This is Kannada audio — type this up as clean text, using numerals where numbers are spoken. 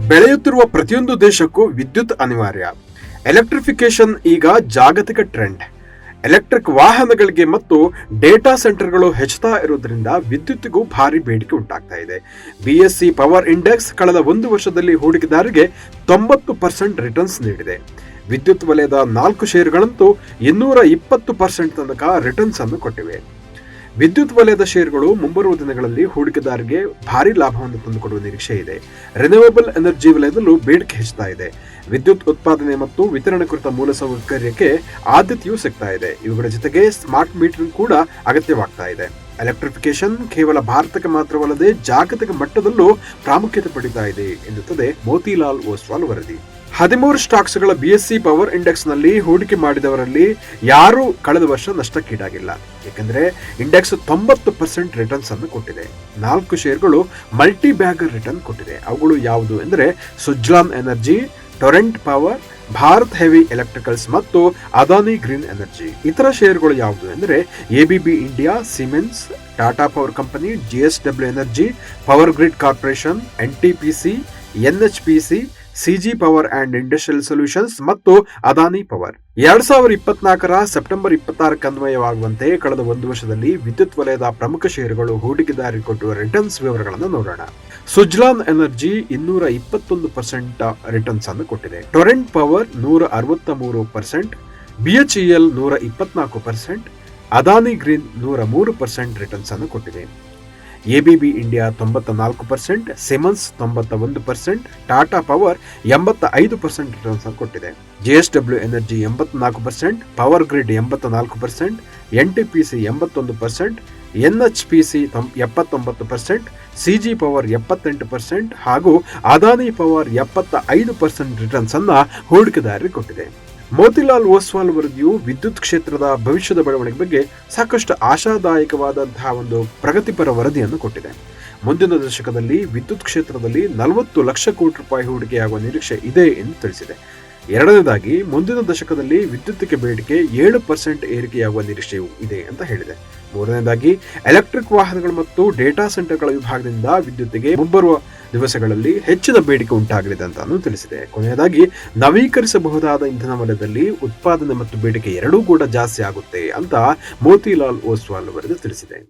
ಬೆಳೆಯುತ್ತಿರುವ ಪ್ರತಿಯೊಂದು ದೇಶಕ್ಕೂ ವಿದ್ಯುತ್ ಅನಿವಾರ್ಯ. ಎಲೆಕ್ಟ್ರಿಫಿಕೇಶನ್ ಈಗ ಜಾಗತಿಕ ಟ್ರೆಂಡ್. ಎಲೆಕ್ಟ್ರಿಕ್ ವಾಹನಗಳಿಗೆ ಮತ್ತು ಡೇಟಾ ಸೆಂಟರ್ಗಳು ಹೆಚ್ಚುತ್ತಾ ಇರುವುದರಿಂದ ವಿದ್ಯುತ್ತಿಗೂ ಭಾರಿ ಬೇಡಿಕೆ ಉಂಟಾಗ್ತಾ ಇದೆ. ಬಿಎಸ್ಸಿ ಪವರ್ ಇಂಡೆಕ್ಸ್ ಕಳೆದ 1 ವರ್ಷದಲ್ಲಿ ಹೂಡಿಕೆದಾರರಿಗೆ 90% ರಿಟರ್ನ್ಸ್ ನೀಡಿದೆ. ವಿದ್ಯುತ್ ವಲಯದ 4 ಷೇರುಗಳಂತೂ 220% ತನಕ ರಿಟರ್ನ್ಸ್ ಅನ್ನು ಕೊಟ್ಟಿವೆ. ವಿದ್ಯುತ್ ವಲಯದ ಷೇರುಗಳು ಮುಂಬರುವ ದಿನಗಳಲ್ಲಿ ಹೂಡಿಕೆದಾರರಿಗೆ ಭಾರಿ ಲಾಭವನ್ನು ತಂದುಕೊಡುವ ನಿರೀಕ್ಷೆ ಇದೆ. ರಿನ್ಯೂವಬಲ್ ಎನರ್ಜಿ ವಲಯದಲ್ಲೂ ಬೇಡಿಕೆ ಹೆಚ್ಚುತ್ತಾ ಇದೆ. ವಿದ್ಯುತ್ ಉತ್ಪಾದನೆ ಮತ್ತು ವಿತರಣೆ ಕುರಿತ ಮೂಲಸೌಕರ್ಯಕ್ಕೆ ಆದ್ಯತೆಯೂ ಸಿಗ್ತಾ ಇದೆ. ಇವುಗಳ ಜೊತೆಗೆ ಸ್ಮಾರ್ಟ್ ಮೀಟರಿಂಗ್ ಕೂಡ ಅಗತ್ಯವಾಗ್ತಾ ಇದೆ. ಎಲೆಕ್ಟ್ರಿಫಿಕೇಶನ್ ಕೇವಲ ಭಾರತಕ್ಕೆ ಮಾತ್ರವಲ್ಲದೆ ಜಾಗತಿಕ ಮಟ್ಟದಲ್ಲೂ ಪ್ರಾಮುಖ್ಯತೆ ಪಡೆಯುತ್ತಾ ಇದೆ ಎನ್ನುತ್ತದೆ ಮೋತಿಲಾಲ್ ಓಸ್ವಾಲ್ ವರದಿ. 13 ಸ್ಟಾಕ್ಸ್ಗಳ ಬಿಎಸ್ಸಿ ಪವರ್ ಇಂಡೆಕ್ಸ್ ನಲ್ಲಿ ಹೂಡಿಕೆ ಮಾಡಿದವರಲ್ಲಿ ಯಾರೂ ಕಳೆದ ವರ್ಷ ನಷ್ಟಕ್ಕೀಡಾಗಿಲ್ಲ. ಏಕೆಂದರೆ ಇಂಡೆಕ್ಸ್ 90% ರಿಟರ್ನ್ಸ್ ಅನ್ನು ಕೊಟ್ಟಿದೆ. 4 ಷೇರುಗಳು ಮಲ್ಟಿ ಬ್ಯಾಗರ್ ರಿಟರ್ನ್ ಕೊಟ್ಟಿದೆ. ಅವುಗಳು ಯಾವುದು ಎಂದರೆ Suzlon Energy, Torrent Power, Bharat Heavy Electricals ಮತ್ತು ಅದಾನಿ ಗ್ರೀನ್ ಎನರ್ಜಿ. ಇತರ ಷೇರುಗಳು ಯಾವುದು ಎಂದರೆ ABB India, Siemens, Tata Power Company, JSW Energy, Power Grid Corporation, NTPC, NHPC, CG Power and Industrial Solutions ಮತ್ತು ಅದಾನಿ ಪವರ್. 2024ರ ಸೆಪ್ಟೆಂಬರ್ 26ಕ್ಕೆ ಅನ್ವಯವಾಗುವಂತೆ ಕಳೆದ 1 ವರ್ಷದಲ್ಲಿ ವಿದ್ಯುತ್ ವಲಯದ ಪ್ರಮುಖ ಷೇರುಗಳು ಹೂಡಿಕೆದಾರರಿಗೆ ಕೊಟ್ಟುವ ರಿಟರ್ನ್ಸ್ ವಿವರಗಳನ್ನು ನೋಡೋಣ. ಸುಜ್ಲಾನ್ ಎನರ್ಜಿ 221% ರಿಟರ್ನ್ಸ್ ಅನ್ನು ಕೊಟ್ಟಿದೆ. Torrent Power 163%, BHEL 124%, Adani Green 103% returns ಅನ್ನು ಕೊಟ್ಟಿದೆ. ABB India 94%, Siemens 91%, Tata Power 85% returns ಅನ್ನು ಕೊಟ್ಟಿದೆ. JSW Energy 84%, Power Grid 84%, NTPC 81%, NHPC 79%, CG Power 78% ಹಾಗೂ ಅದಾನಿ ಪವರ್ 75% ರಿಟರ್ನ್ಸ್ ಅನ್ನ ಹೂಡಿಕೆದಾರರಿಗೆ ಕೊಟ್ಟಿದೆ. ಮೋತಿಲಾಲ್ ಓಸ್ವಾಲ್ ವರದಿಯು ವಿದ್ಯುತ್ ಕ್ಷೇತ್ರದ ಭವಿಷ್ಯದ ಬೆಳವಣಿಗೆ ಬಗ್ಗೆ ಸಾಕಷ್ಟು ಆಶಾದಾಯಕವಾದಂತಹ ಒಂದು ಪ್ರಗತಿಪರ ವರದಿಯನ್ನು ಕೊಟ್ಟಿದೆ. ಮುಂದಿನ ದಶಕದಲ್ಲಿ ವಿದ್ಯುತ್ ಕ್ಷೇತ್ರದಲ್ಲಿ 40 ಲಕ್ಷ ಕೋಟಿ ರೂಪಾಯಿ ಹೂಡಿಕೆಯಾಗುವ ನಿರೀಕ್ಷೆ ಇದೆ ಎಂದು ತಿಳಿಸಿದೆ. ಎರಡನೇದಾಗಿ, ಮುಂದಿನ ದಶಕದಲ್ಲಿ ವಿದ್ಯುತ್ತಿಗೆ ಬೇಡಿಕೆ 7% ಏರಿಕೆಯಾಗುವ ನಿರೀಕ್ಷೆಯೂ ಇದೆ ಅಂತ ಹೇಳಿದೆ. ಮೂರನೇದಾಗಿ, ಎಲೆಕ್ಟ್ರಿಕ್ ವಾಹನಗಳು ಮತ್ತು ಡೇಟಾ ಸೆಂಟರ್ಗಳ ವಿಭಾಗದಿಂದ ವಿದ್ಯುತ್ತಿಗೆ ಮುಂಬರುವ ದಿವಸಗಳಲ್ಲಿ ಹೆಚ್ಚಿನ ಬೇಡಿಕೆ ಉಂಟಾಗಲಿದೆ ಅಂತಾನು ತಿಳಿಸಿದೆ. ಕೊನೆಯದಾಗಿ, ನವೀಕರಿಸಬಹುದಾದ ಇಂಧನ ವಲಯದಲ್ಲಿ ಉತ್ಪಾದನೆ ಮತ್ತು ಬೇಡಿಕೆ ಎರಡೂ ಕೂಡ ಜಾಸ್ತಿ ಆಗುತ್ತೆ ಅಂತ ಮೋತಿಲಾಲ್ ಓಸ್ವಾಲ್ ವರದಿ ತಿಳಿಸಿದೆ.